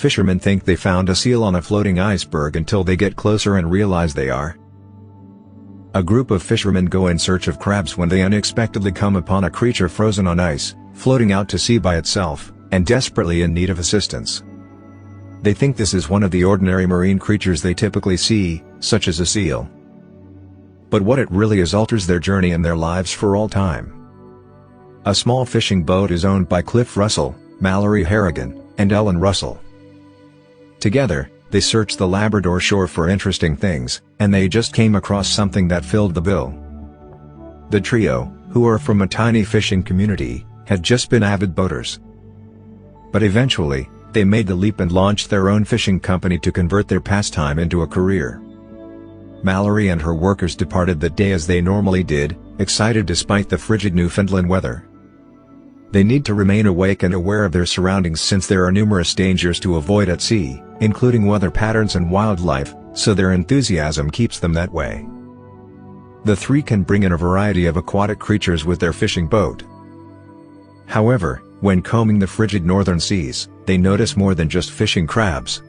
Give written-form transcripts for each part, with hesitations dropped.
fishermen think they found a seal on a floating iceberg until they get closer and realize they are. A group of fishermen go in search of crabs when they unexpectedly come upon a creature frozen on ice, floating out to sea by itself, and desperately in need of assistance. They think this is one of the ordinary marine creatures they typically see, such as a seal. But what it really is alters their journey and their lives for all time. A small fishing boat is owned by Cliff Russell, Mallerie Herrian, and Ellen Russell. Together, they searched the Labrador Shore for interesting things, and they just came across something that filled the bill. The trio, who are from a tiny fishing community, had just been avid boaters. But eventually, they made the leap and launched their own fishing company to convert their pastime into a career. Mallerie and her workers departed that day as they normally did, excited despite the frigid Newfoundland weather. They need to remain awake and aware of their surroundings since there are numerous dangers to avoid at sea, including weather patterns and wildlife, so their enthusiasm keeps them that way. The three can bring in a variety of aquatic creatures with their fishing boat. However, when combing the frigid northern seas, they notice more than just fishing crabs.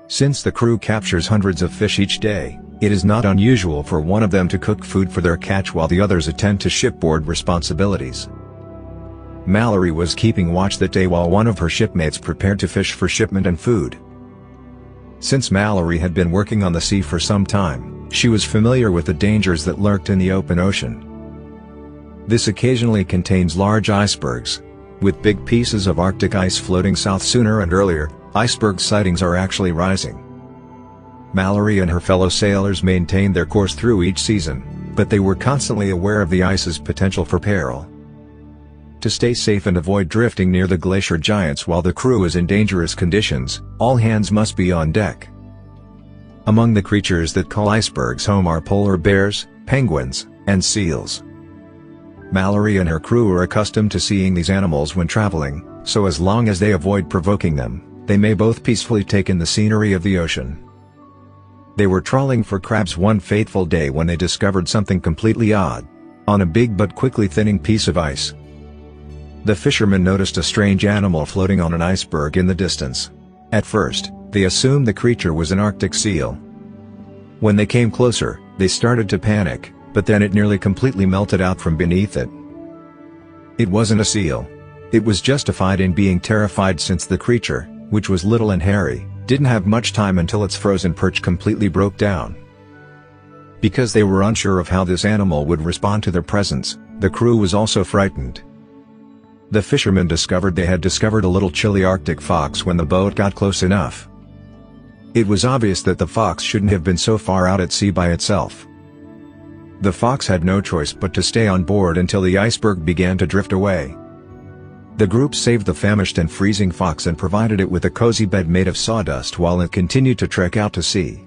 Since the crew captures hundreds of fish each day, it is not unusual for one of them to cook food for their catch while the others attend to shipboard responsibilities. Mallerie was keeping watch that day while one of her shipmates prepared to fish for shipment and food. Since Mallerie had been working on the sea for some time, she was familiar with the dangers that lurked in the open ocean. This occasionally contains large icebergs. With big pieces of Arctic ice floating south sooner and earlier, iceberg sightings are actually rising. Mallerie and her fellow sailors maintained their course through each season, but they were constantly aware of the ice's potential for peril. To stay safe and avoid drifting near the glacier giants while the crew is in dangerous conditions, all hands must be on deck. Among the creatures that call icebergs home are polar bears, penguins, and seals. Mallerie and her crew are accustomed to seeing these animals when traveling, so as long as they avoid provoking them, they may both peacefully take in the scenery of the ocean. They were trawling for crabs one fateful day when they discovered something completely odd. On a big but quickly thinning piece of ice, the fishermen noticed a strange animal floating on an iceberg in the distance. At first, they assumed the creature was an Arctic seal. When they came closer, they started to panic, but then it nearly completely melted out from beneath it. It wasn't a seal. It was justified in being terrified since the creature, which was little and hairy, didn't have much time until its frozen perch completely broke down. Because they were unsure of how this animal would respond to their presence, the crew was also frightened. The fishermen discovered they had discovered a little chilly Arctic fox when the boat got close enough. It was obvious that the fox shouldn't have been so far out at sea by itself. The fox had no choice but to stay on board until the iceberg began to drift away. The group saved the famished and freezing fox and provided it with a cozy bed made of sawdust while it continued to trek out to sea.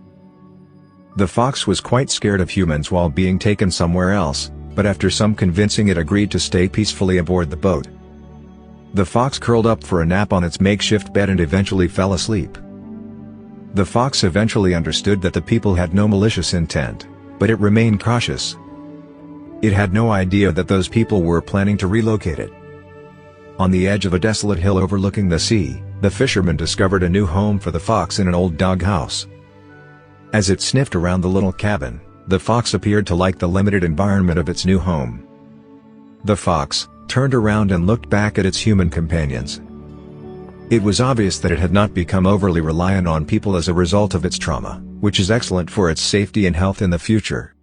The fox was quite scared of humans while being taken somewhere else, but after some convincing it agreed to stay peacefully aboard the boat. The fox curled up for a nap on its makeshift bed and eventually fell asleep. The fox eventually understood that the people had no malicious intent, but it remained cautious. It had no idea that those people were planning to relocate it. On the edge of a desolate hill overlooking the sea, the fishermen discovered a new home for the fox in an old doghouse. As it sniffed around the little cabin, the fox appeared to like the limited environment of its new home. The fox turned around and looked back at its human companions. It was obvious that it had not become overly reliant on people as a result of its trauma, which is excellent for its safety and health in the future.